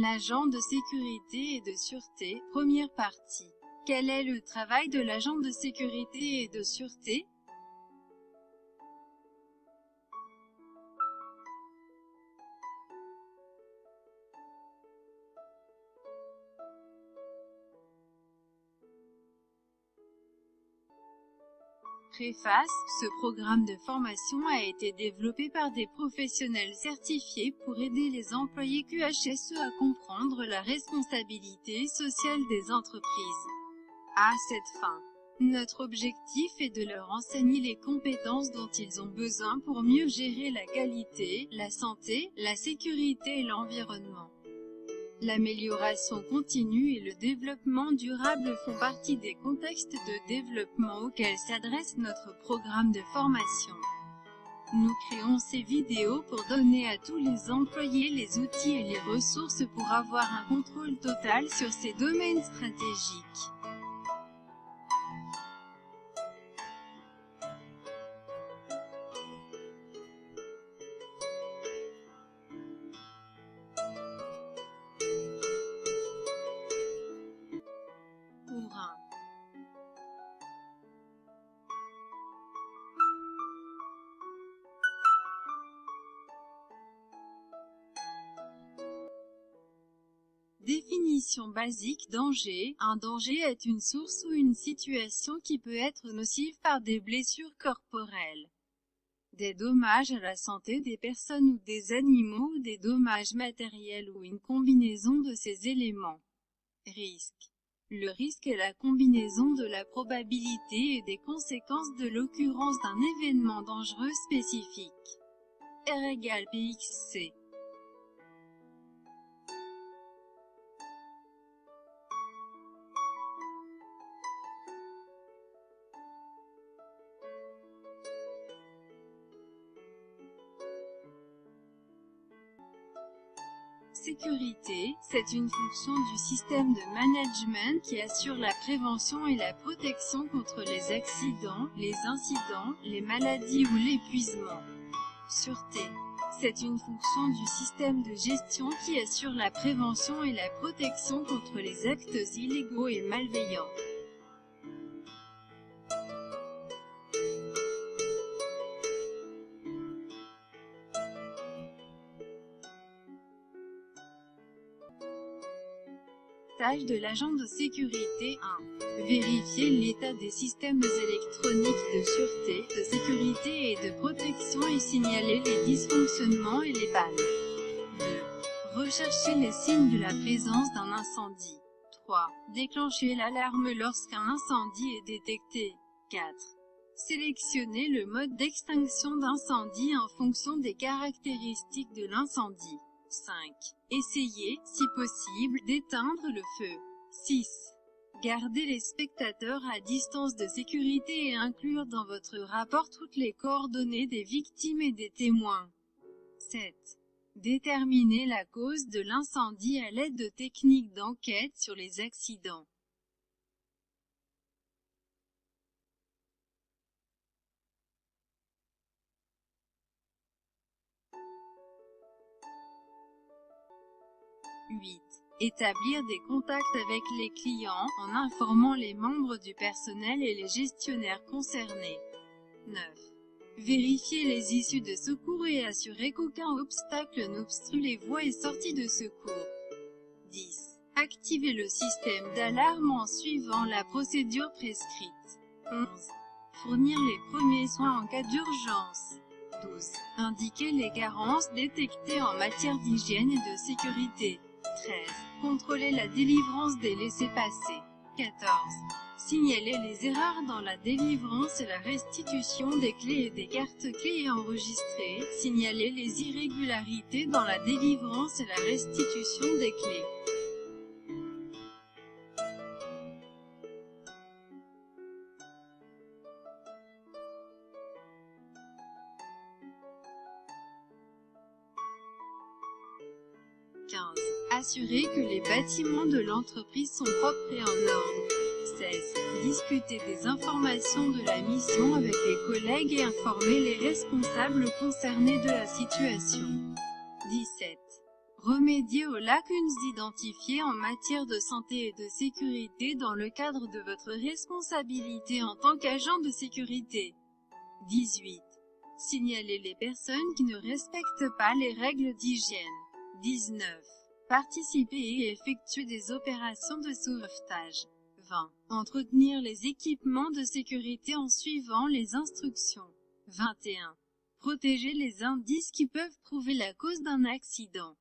L'agent de sécurité et de sûreté, première partie. Quel est le travail de l'agent de sécurité et de sûreté? Préface, ce programme de formation a été développé par des professionnels certifiés pour aider les employés QHSE à comprendre la responsabilité sociale des entreprises. À cette fin, notre objectif est de leur enseigner les compétences dont ils ont besoin pour mieux gérer la qualité, la santé, la sécurité et l'environnement. L'amélioration continue et le développement durable font partie des contextes de développement auxquels s'adresse notre programme de formation. Nous créons ces vidéos pour donner à tous les employés les outils et les ressources pour avoir un contrôle total sur ces domaines stratégiques. Pour un définition basique. Danger. Un danger est une source ou une situation qui peut être nocive par des blessures corporelles, des dommages à la santé des personnes ou des animaux ou des dommages matériels ou une combinaison de ces éléments. Risque. Le risque est la combinaison de la probabilité et des conséquences de l'occurrence d'un événement dangereux spécifique. R égale PXC. Sécurité, c'est une fonction du système de management qui assure la prévention et la protection contre les accidents, les incidents, les maladies ou l'épuisement. Sûreté, c'est une fonction du système de gestion qui assure la prévention et la protection contre les actes illégaux et malveillants. Tâche de l'agent de sécurité 1. Vérifier l'état des systèmes électroniques de sûreté, de sécurité et de protection et signaler les dysfonctionnements et les pannes. 2. Rechercher les signes de la présence d'un incendie. 3. Déclencher l'alarme lorsqu'un incendie est détecté. 4. Sélectionner le mode d'extinction d'incendie en fonction des caractéristiques de l'incendie. 5. Essayez, si possible, d'éteindre le feu. 6. Gardez les spectateurs à distance de sécurité et inclure dans votre rapport toutes les coordonnées des victimes et des témoins. 7. Déterminer la cause de l'incendie à l'aide de techniques d'enquête sur les accidents. « 8. Établir des contacts avec les clients, en informant les membres du personnel et les gestionnaires concernés. 9. Vérifier les issues de secours et assurer qu'aucun obstacle n'obstrue les voies et sorties de secours. 10. Activer le système d'alarme en suivant la procédure prescrite. 11. Fournir les premiers soins en cas d'urgence. 12. Indiquer les carences détectées en matière d'hygiène et de sécurité. 13. Contrôler la délivrance des laissez-passer. 14. Signaler les erreurs dans la délivrance et la restitution des clés et des cartes clés enregistrées. Signaler les irrégularités dans la délivrance et la restitution des clés. Assurer que les bâtiments de l'entreprise sont propres et en ordre. 16. Discuter des informations de la mission avec les collègues et informer les responsables concernés de la situation. 17. Remédier aux lacunes identifiées en matière de santé et de sécurité dans le cadre de votre responsabilité en tant qu'agent de sécurité. 18. Signaler les personnes qui ne respectent pas les règles d'hygiène. 19. Participer et effectuer des opérations de sauvetage. 20. Entretenir les équipements de sécurité en suivant les instructions. 21. Protéger les indices qui peuvent prouver la cause d'un accident.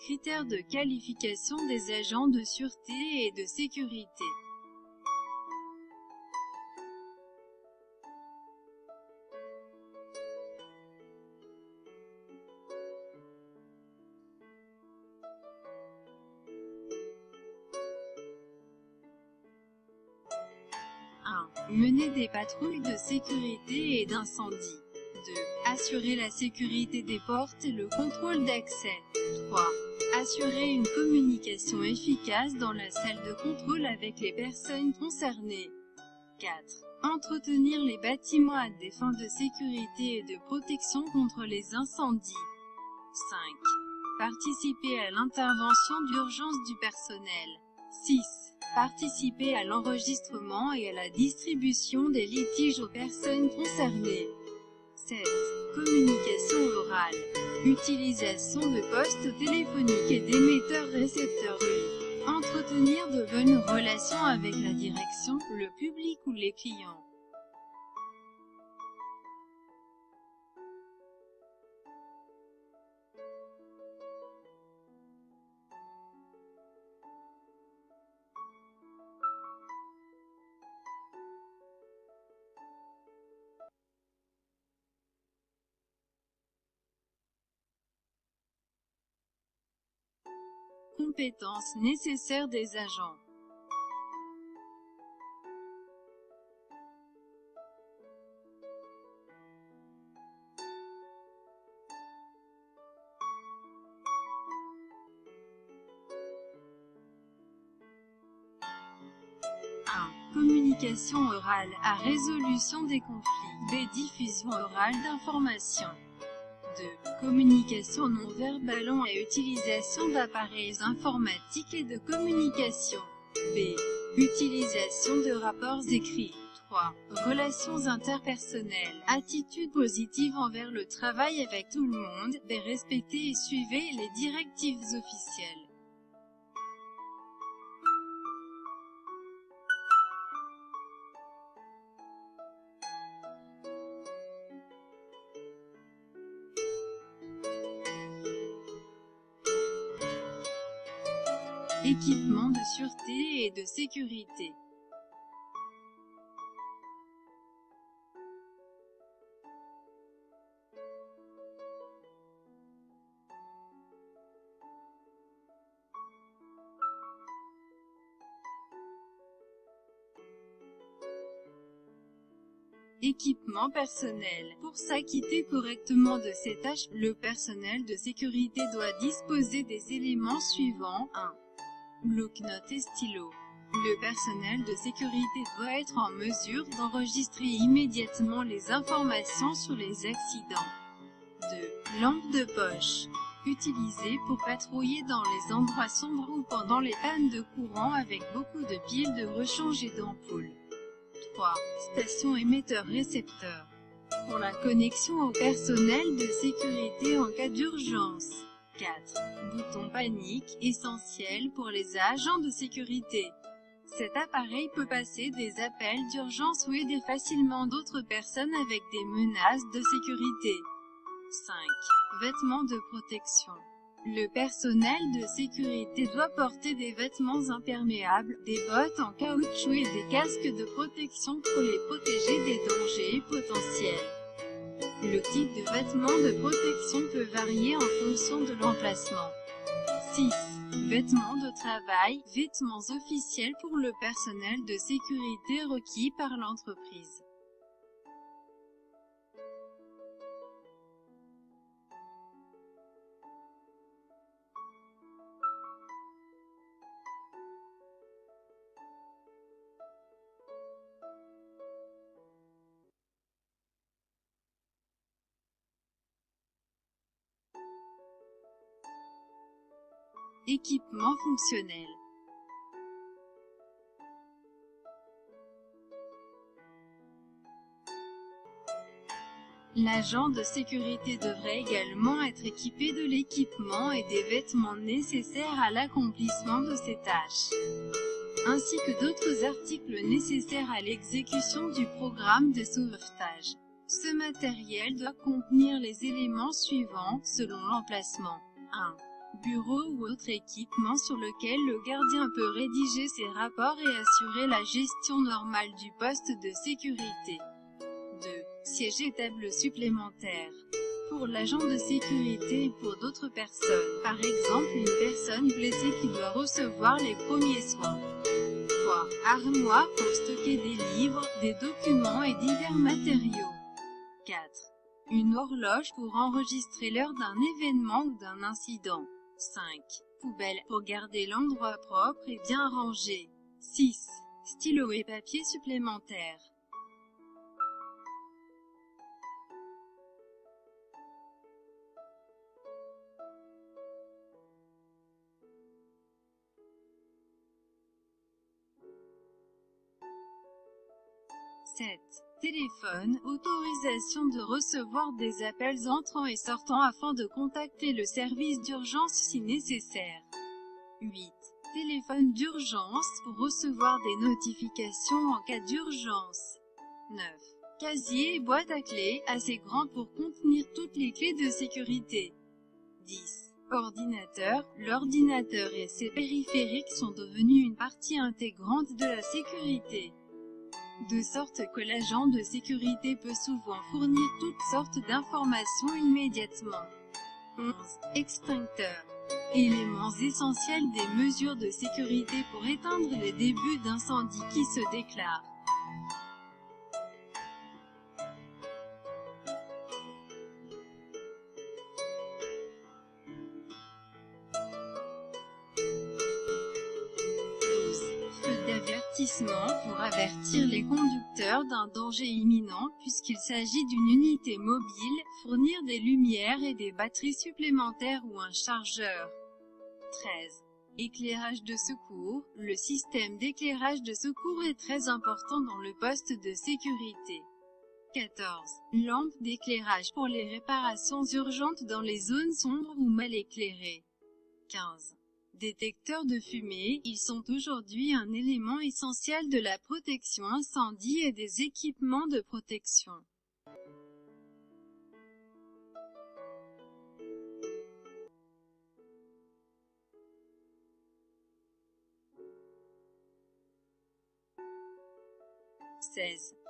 Critères de qualification des agents de sûreté et de sécurité. Mener des patrouilles de sécurité et d'incendie. 2. Assurer la sécurité des portes et le contrôle d'accès. 3. Assurer une communication efficace dans la salle de contrôle avec les personnes concernées. 4. Entretenir les bâtiments à des fins de sécurité et de protection contre les incendies. 5. Participer à l'intervention d'urgence du personnel. 6. Participer à l'enregistrement et à la distribution des litiges aux personnes concernées. 7. Communication orale. Utilisation de postes téléphoniques et d'émetteurs-récepteurs. Entretenir de bonnes relations avec la direction, le public ou les clients. Compétences nécessaires des agents. Communication orale à résolution des conflits, des diffusions orales d'informations. 2. Communication non verbale et utilisation d'appareils informatiques et de communication. B. Utilisation de rapports écrits. 3. Relations interpersonnelles. Attitude positive envers le travail avec tout le monde. B. Respectez et suivez les directives officielles. Équipement de sûreté et de sécurité. Équipement personnel. Pour s'acquitter correctement de ces tâches, le personnel de sécurité doit disposer des éléments suivants. 1. Bloc-notes et stylo. Le personnel de sécurité doit être en mesure d'enregistrer immédiatement les informations sur les accidents. 2. Lampe de poche. Utilisée pour patrouiller dans les endroits sombres ou pendant les pannes de courant avec beaucoup de piles de rechange et d'ampoules. 3. Station émetteur-récepteur. Pour la connexion au personnel de sécurité en cas d'urgence. 4. Bouton panique, essentiel pour les agents de sécurité. Cet appareil peut passer des appels d'urgence ou aider facilement d'autres personnes avec des menaces de sécurité. 5. Vêtements de protection. Le personnel de sécurité doit porter des vêtements imperméables, des bottes en caoutchouc et des casques de protection pour les protéger des dangers potentiels. Le type de vêtements de protection peut varier en fonction de l'emplacement. 6. Vêtements de travail, vêtements officiels pour le personnel de sécurité requis par l'entreprise. Équipement fonctionnel. L'agent de sécurité devrait également être équipé de l'équipement et des vêtements nécessaires à l'accomplissement de ses tâches, ainsi que d'autres articles nécessaires à l'exécution du programme de sauvetage. Ce matériel doit contenir les éléments suivants, selon l'emplacement. 1. Bureau ou autre équipement sur lequel le gardien peut rédiger ses rapports et assurer la gestion normale du poste de sécurité. 2. Siège et table supplémentaires. Pour l'agent de sécurité et pour d'autres personnes, par exemple une personne blessée qui doit recevoir les premiers soins. 3. Armoire pour stocker des livres, des documents et divers matériaux. 4. Une horloge pour enregistrer l'heure d'un événement ou d'un incident. 5. Poubelle pour garder l'endroit propre et bien rangé. 6. Stylo et papier supplémentaires. Téléphone, autorisation de recevoir des appels entrants et sortants afin de contacter le service d'urgence si nécessaire. 8. Téléphone d'urgence pour recevoir des notifications en cas d'urgence. 9. Casier et boîte à clés, assez grand pour contenir toutes les clés de sécurité. 10. Ordinateur. L'ordinateur et ses périphériques sont devenus une partie intégrante de la sécurité, de sorte que l'agent de sécurité peut souvent fournir toutes sortes d'informations immédiatement. 11. Extincteur. Éléments essentiels des mesures de sécurité pour éteindre les débuts d'incendie qui se déclarent. Pour avertir les conducteurs d'un danger imminent, puisqu'il s'agit d'une unité mobile, fournir des lumières et des batteries supplémentaires ou un chargeur. 13. Éclairage de secours. Le système d'éclairage de secours est très important dans le poste de sécurité. 14. Lampe d'éclairage pour les réparations urgentes dans les zones sombres ou mal éclairées. 15. Détecteurs de fumée, ils sont aujourd'hui un élément essentiel de la protection incendie et des équipements de protection.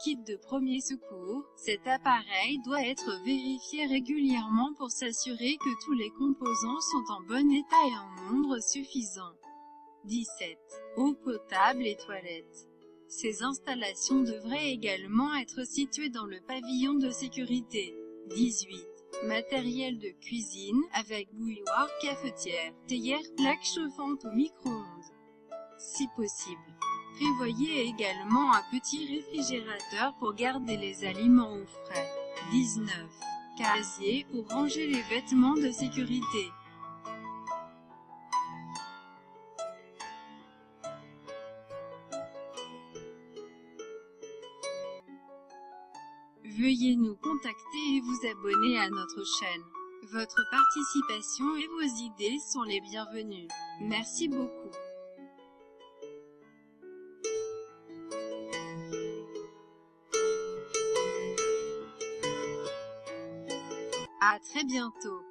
Kit de premier secours. Cet appareil doit être vérifié régulièrement pour s'assurer que tous les composants sont en bon état et en nombre suffisant. 17. Eau potable et toilettes. Ces installations devraient également être situées dans le pavillon de sécurité. 18. Matériel de cuisine, avec bouilloire, cafetière, théière, plaque chauffante ou micro-ondes. Si possible, prévoyez également un petit réfrigérateur pour garder les aliments au frais. 19. Casier pour ranger les vêtements de sécurité. Veuillez nous contacter et vous abonner à notre chaîne. Votre participation et vos idées sont les bienvenues. Merci beaucoup. À très bientôt.